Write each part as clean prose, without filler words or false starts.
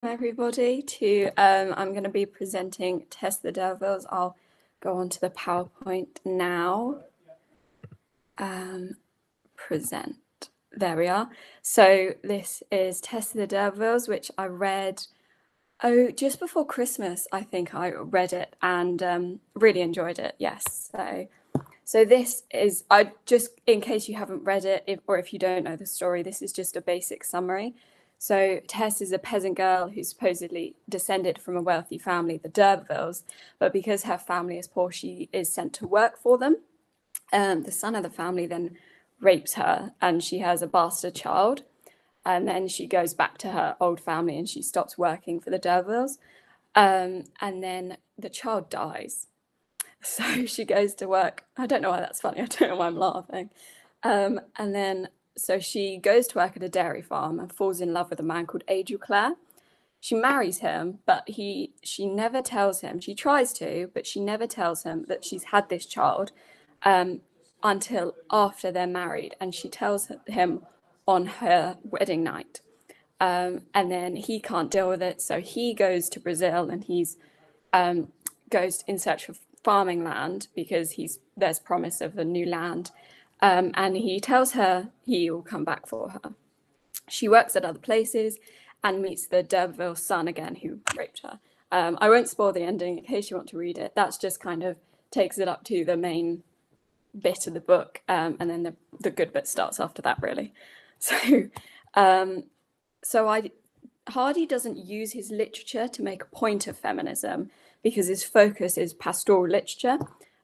Everybody to I'm going to be presenting Tess the Devils. I'll go on to the PowerPoint now. Present. There we are. So this is Tess the Devils, which I read just before Christmas. I think I read it and really enjoyed it. Yes. So this is, I just, in case you haven't read it, or if you don't know the story, this is just a basic summary. So Tess is a peasant girl who's supposedly descended from a wealthy family, the D'Urbervilles, but because her family is poor, she is sent to work for them. The son of the family then rapes her and she has a bastard child. And then she goes back to her old family and she stops working for the D'Urbervilles. And then the child dies. So she goes to work. I don't know why that's funny. I don't know why I'm laughing. And then so she goes to work at a dairy farm and falls in love with a man called Adriel Clare. She marries him, but she never tells him. She tries to, but she never tells him that she's had this child until after they're married, and she tells him on her wedding night. And then he can't deal with it, so he goes to Brazil and he's goes in search of farming land because there's promise of a new land. And he tells her he will come back for her. She works at other places and meets the D'Urberville son again, who raped her. I won't spoil the ending in case you want to read it. That's just kind of takes it up to the main bit of the book, and then the good bit starts after that, really. Hardy doesn't use his literature to make a point of feminism because his focus is pastoral literature,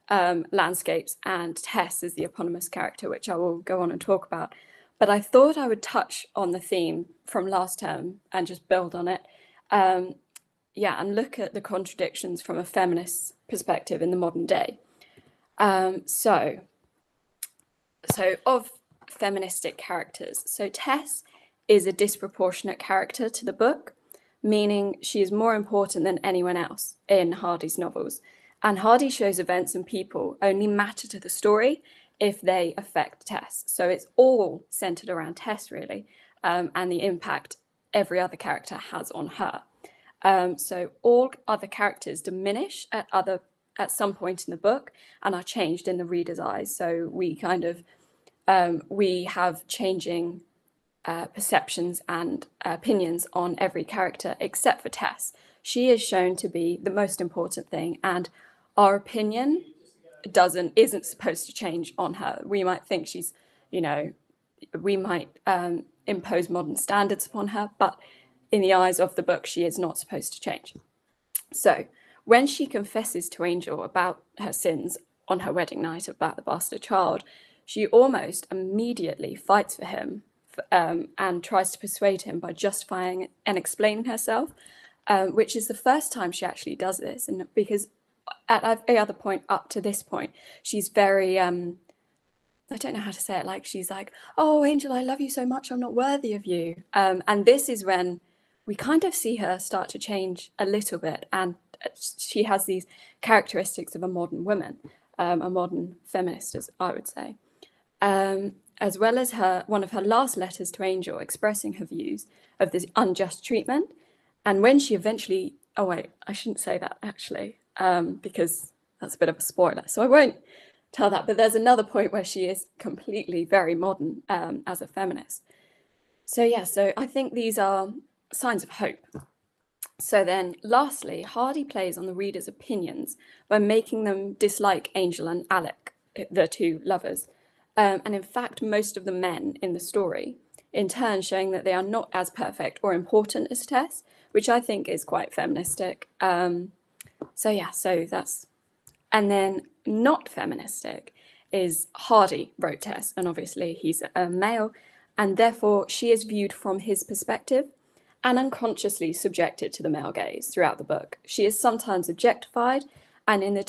landscapes, and Tess is the eponymous character, which I will go on and talk about. But I thought I would touch on the theme from last term and just build on it. And look at the contradictions from a feminist perspective in the modern day. So of feministic characters. So Tess is a disproportionate character to the book, meaning she is more important than anyone else in Hardy's novels. And Hardy shows events and people only matter to the story if they affect Tess. So it's all centered around Tess, really, and the impact every other character has on her. So all other characters diminish at some point in the book and are changed in the reader's eyes. So we we have changing perceptions and opinions on every character except for Tess. She is shown to be the most important thing, and our opinion isn't supposed to change on her. We might think she's, we might impose modern standards upon her, but in the eyes of the book, she is not supposed to change. So when she confesses to Angel about her sins on her wedding night about the bastard child, she almost immediately fights for him and tries to persuade him by justifying and explaining herself, which is the first time she actually does this. And because at every other point up to this point, she's very, I don't know how to say it, like she's like, oh, Angel, I love you so much, I'm not worthy of you. And this is when we kind of see her start to change a little bit. And she has these characteristics of a modern woman, a modern feminist, as I would say. As well as one of her last letters to Angel expressing her views of this unjust treatment. And when she eventually, oh wait, I shouldn't say that actually, because that's a bit of a spoiler. So I won't tell that, but there's another point where she is completely very modern as a feminist. So I think these are signs of hope. So then lastly, Hardy plays on the reader's opinions by making them dislike Angel and Alec, the two lovers. And in fact, most of the men in the story, in turn, showing that they are not as perfect or important as Tess, which I think is quite feministic. So that's, and then not feministic is Hardy wrote Tess, and obviously he's a male, and therefore she is viewed from his perspective and unconsciously subjected to the male gaze throughout the book. She is sometimes objectified, and in the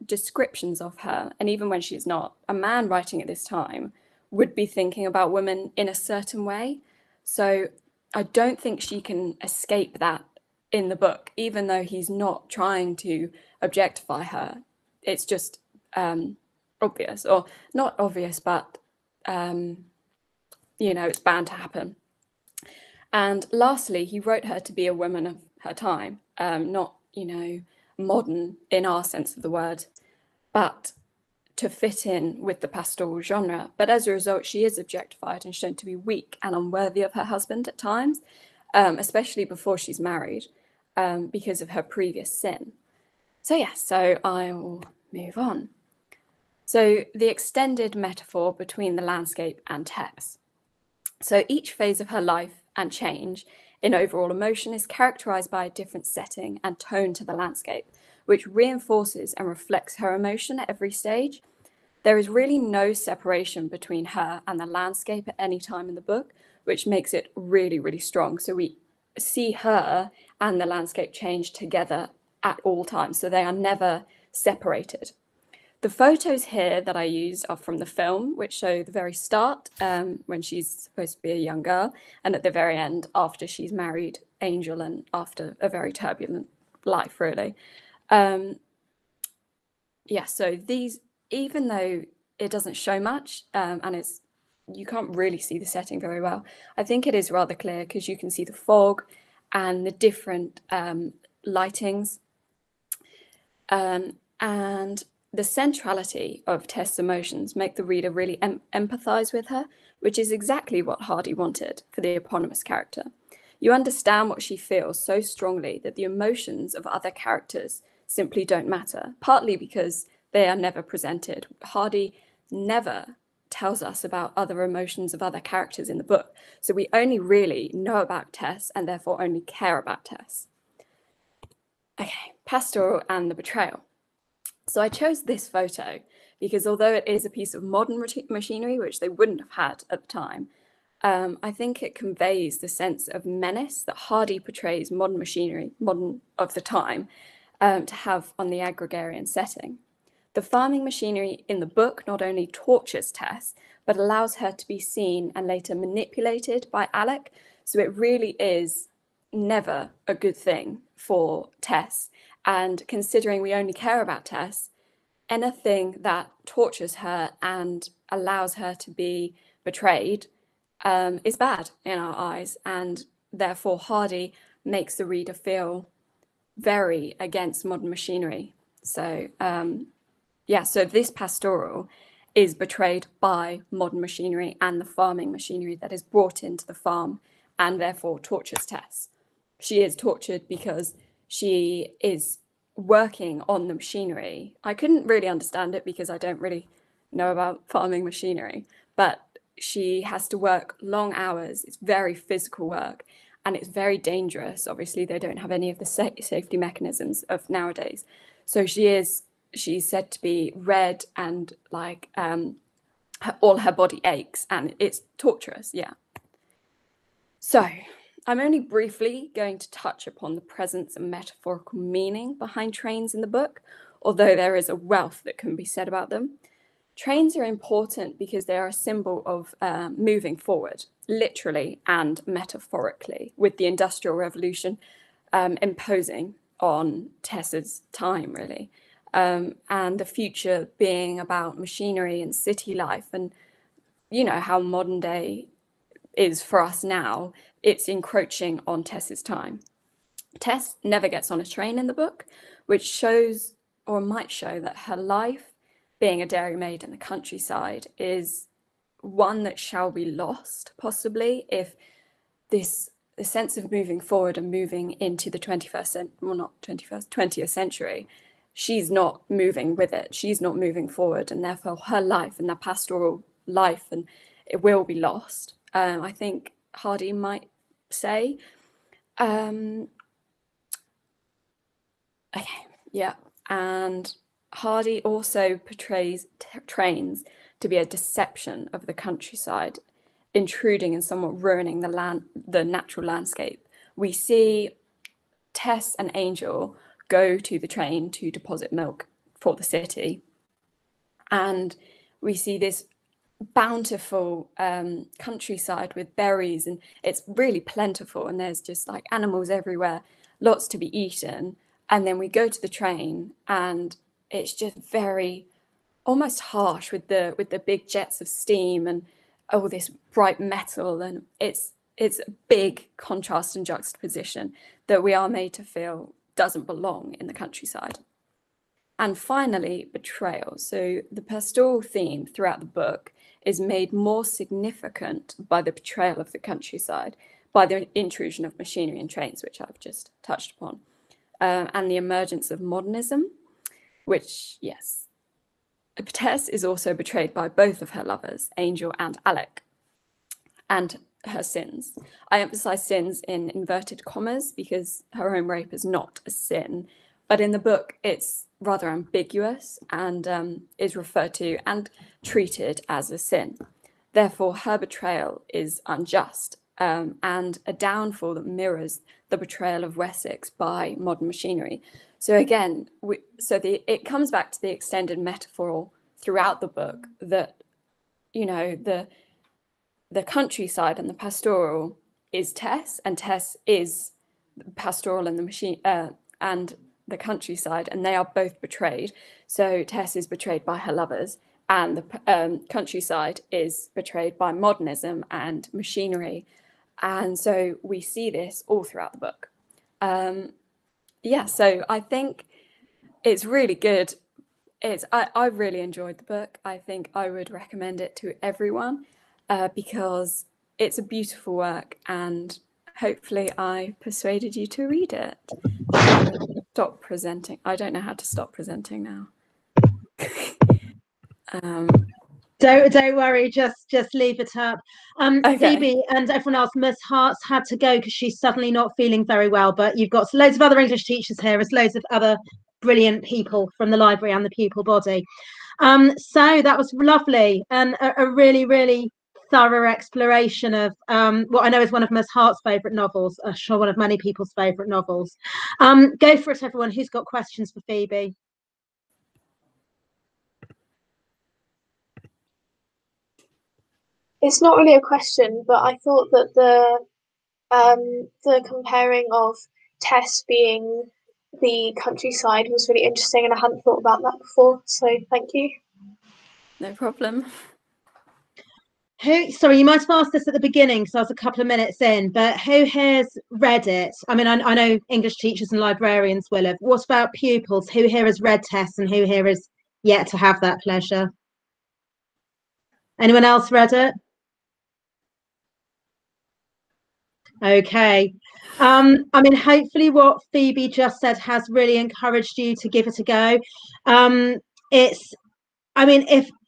descriptions of her, and even when she's not, a man writing at this time would be thinking about women in a certain way. So I don't think she can escape that in the book, even though he's not trying to objectify her. It's just obvious, or not obvious, but it's bound to happen. And lastly, he wrote her to be a woman of her time, not, modern in our sense of the word, but to fit in with the pastoral genre. But as a result, she is objectified and shown to be weak and unworthy of her husband at times, especially before she's married, because of her previous sin. So I will move on. So the extended metaphor between the landscape and Tess. So each phase of her life and change in overall emotion is characterized by a different setting and tone to the landscape, which reinforces and reflects her emotion at every stage. There is really no separation between her and the landscape at any time in the book, which makes it really, really strong. So we see her and the landscape change together at all times. So they are never separated. The photos here that I used are from the film, which show the very start, when she's supposed to be a young girl, and at the very end, after she's married Angel and after a very turbulent life, really. So these, even though it doesn't show much, and you can't really see the setting very well, I think it is rather clear because you can see the fog and the different lightings. And the centrality of Tess' emotions make the reader really empathize with her, which is exactly what Hardy wanted for the eponymous character. You understand what she feels so strongly that the emotions of other characters simply don't matter, partly because they are never presented. Hardy never tells us about other emotions of other characters in the book, so we only really know about Tess and therefore only care about Tess. Okay, pastoral and the betrayal. So I chose this photo because although it is a piece of modern machinery, which they wouldn't have had at the time, I think it conveys the sense of menace that Hardy portrays modern machinery, modern of the time, to have on the agrarian setting. The farming machinery in the book not only tortures Tess, but allows her to be seen and later manipulated by Alec. So it really is never a good thing for Tess. And considering we only care about Tess, anything that tortures her and allows her to be betrayed is bad in our eyes. And therefore, Hardy makes the reader feel very against modern machinery. So, so this pastoral is betrayed by modern machinery and the farming machinery that is brought into the farm and therefore tortures Tess. She is tortured because she is working on the machinery. I couldn't really understand it because I don't really know about farming machinery, but she has to work long hours. It's very physical work and it's very dangerous. Obviously, they don't have any of the safety mechanisms of nowadays. So she's said to be red and like all her body aches and it's torturous. Yeah. So I'm only briefly going to touch upon the presence and metaphorical meaning behind trains in the book, although there is a wealth that can be said about them. Trains are important because they are a symbol of moving forward, literally and metaphorically, with the Industrial Revolution imposing on Tess's time, really, and the future being about machinery and city life and, how modern day is for us now. It's encroaching on Tess's time. Tess never gets on a train in the book, which shows or might show that her life being a dairymaid in the countryside is one that shall be lost, possibly, if the sense of moving forward and moving into the 20th century, she's not moving with it. She's not moving forward, and therefore her life and that pastoral life, and it will be lost. I think Hardy might say. Okay, yeah. And Hardy also portrays trains to be a deception of the countryside, intruding and somewhat ruining the natural landscape. We see Tess and Angel go to the train to deposit milk for the city. And we see this bountiful countryside with berries, and it's really plentiful, and there's just like animals everywhere, lots to be eaten. And then we go to the train and it's just very almost harsh with the big jets of steam and all this bright metal, and it's it's a big contrast and juxtaposition that we are made to feel doesn't belong in the countryside. And finally, betrayal. So the pastoral theme throughout the book is made more significant by the betrayal of the countryside, by the intrusion of machinery and trains, which I've just touched upon, and the emergence of modernism, which, yes, Tess is also betrayed by both of her lovers, Angel and Alec, and her sins. I emphasize sins in inverted commas because her own rape is not a sin, but in the book it's rather ambiguous and is referred to and treated as a sin. Therefore, her betrayal is unjust and a downfall that mirrors the betrayal of Wessex by modern machinery. So again, it comes back to the extended metaphor throughout the book that, you know, the countryside and the pastoral is Tess, and Tess is pastoral and the machine and the countryside, and they are both betrayed. So Tess is betrayed by her lovers, and the countryside is betrayed by modernism and machinery. And so we see this all throughout the book. Yeah, so I think it's really good. I really enjoyed the book. I think I would recommend it to everyone because it's a beautiful work, and hopefully I persuaded you to read it. Stop presenting. I don't know how to stop presenting now. Don't worry, just leave it up. Okay. Phoebe and everyone else, Miss Hart's had to go because she's suddenly not feeling very well, but you've got loads of other English teachers here, as loads of other brilliant people from the library and the pupil body. So that was lovely, and a really, really thorough exploration of what I know is one of Miss Hart's favourite novels, sure one of many people's favourite novels. Go for it, everyone. Who's got questions for Phoebe? It's not really a question, but I thought that the comparing of Tess being the countryside was really interesting, and I hadn't thought about that before. So thank you. No problem. Sorry, you might have asked this at the beginning because I was a couple of minutes in, but who here's read it? I mean, I know English teachers and librarians will have. What about pupils? Who here has read Tess and who here is yet to have that pleasure? Anyone else read it? Okay. I mean, hopefully what Phoebe just said has really encouraged you to give it a go.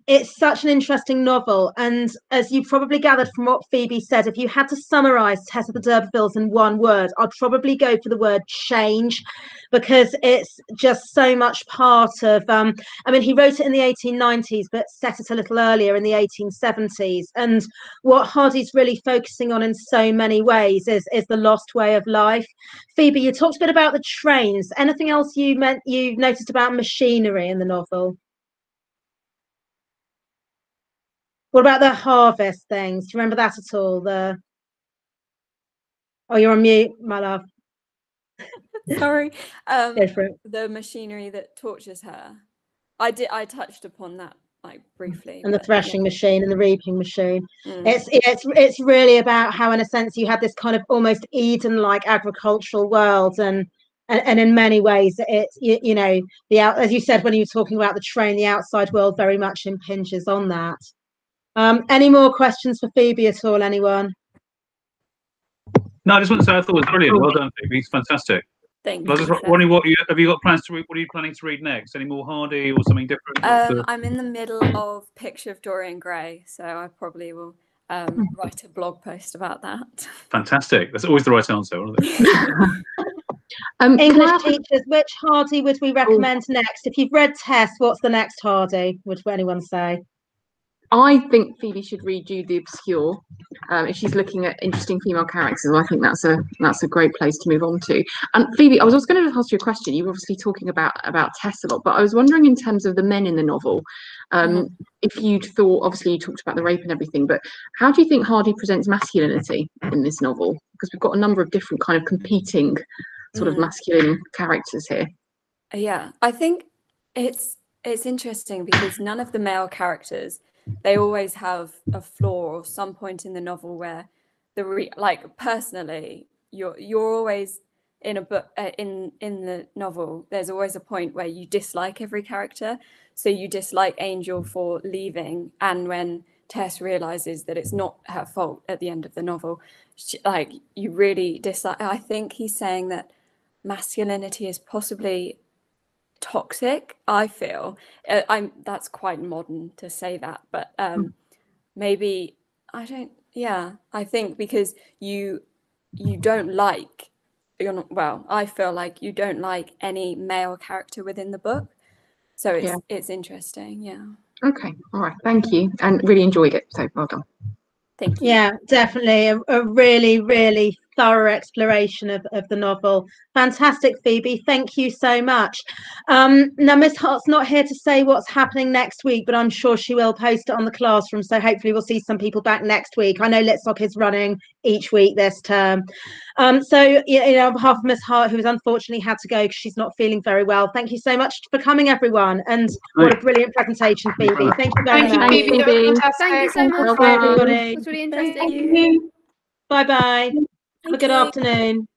It's such an interesting novel, and as you probably gathered from what Phoebe said, if you had to summarize Tess of the D'Urbervilles in one word, I'd probably go for the word change, because it's just so much part of I mean, he wrote it in the 1890s but set it a little earlier in the 1870s, and what Hardy's really focusing on in so many ways is the lost way of life. Phoebe, you talked a bit about the trains. Anything else you noticed about machinery in the novel? What about the harvest things? Do you remember that at all? Oh, you're on mute, my love. Sorry. Go for it. The machinery that tortures her. I touched upon that like briefly. And the threshing machine and the reaping machine. Mm. It's really about how, in a sense, you had this kind of almost Eden-like agricultural world, and in many ways, it's you know, as you said when you were talking about the train, the outside world very much impinges on that. Any more questions for Phoebe at all, anyone? No, I just want to say I thought it was brilliant. Well done, Phoebe. It's fantastic. Thank you. I was just wondering have you got plans to read? What are you planning to read next? Any more Hardy or something different? I'm in the middle of Picture of Dorian Gray, so I probably will write a blog post about that. Fantastic. That's always the right answer, isn't it? English teachers, which Hardy would we recommend next? If you've read Tess, what's the next Hardy? Would anyone say? I think Phoebe should read Jude the Obscure. If she's looking at interesting female characters, I think that's a great place to move on to. And Phoebe, I was going to ask you a question. You were obviously talking about Tess a lot, but I was wondering in terms of the men in the novel, if you'd thought, obviously you talked about the rape and everything, but how do you think Hardy presents masculinity in this novel? Because we've got a number of different kind of competing sort of masculine characters here. Yeah, I think it's interesting because none of the male characters, they always have a flaw or some point in the novel where like personally, you're always in a book in the novel. There's always a point where you dislike every character. So you dislike Angel for leaving, and when Tess realizes that it's not her fault at the end of the novel, like you really dislike. I think he's saying that masculinity is possibly toxic. I feel that's quite modern to say that, but maybe I don't. Yeah, I think because you don't like, you're not, well, I feel like you don't like any male character within the book, so it's interesting. Yeah. Okay, all right, thank you, and really enjoyed it, so well done. Thank you. Yeah, definitely a really, really thorough exploration of the novel. Fantastic, Phoebe. Thank you so much. Now, Miss Hart's not here to say what's happening next week, but I'm sure she will post it on the classroom. So hopefully we'll see some people back next week. I know Litsock is running each week this term. So, on behalf of Miss Hart, who has unfortunately had to go because she's not feeling very well, thank you so much for coming, everyone. And what a brilliant presentation, Phoebe. Thank you very Thank you, much. Phoebe. That was fantastic. Thank you so much, Well Bye, done. everybody. It was really Thank interesting. you. Bye-bye. Have a Thank good you. afternoon.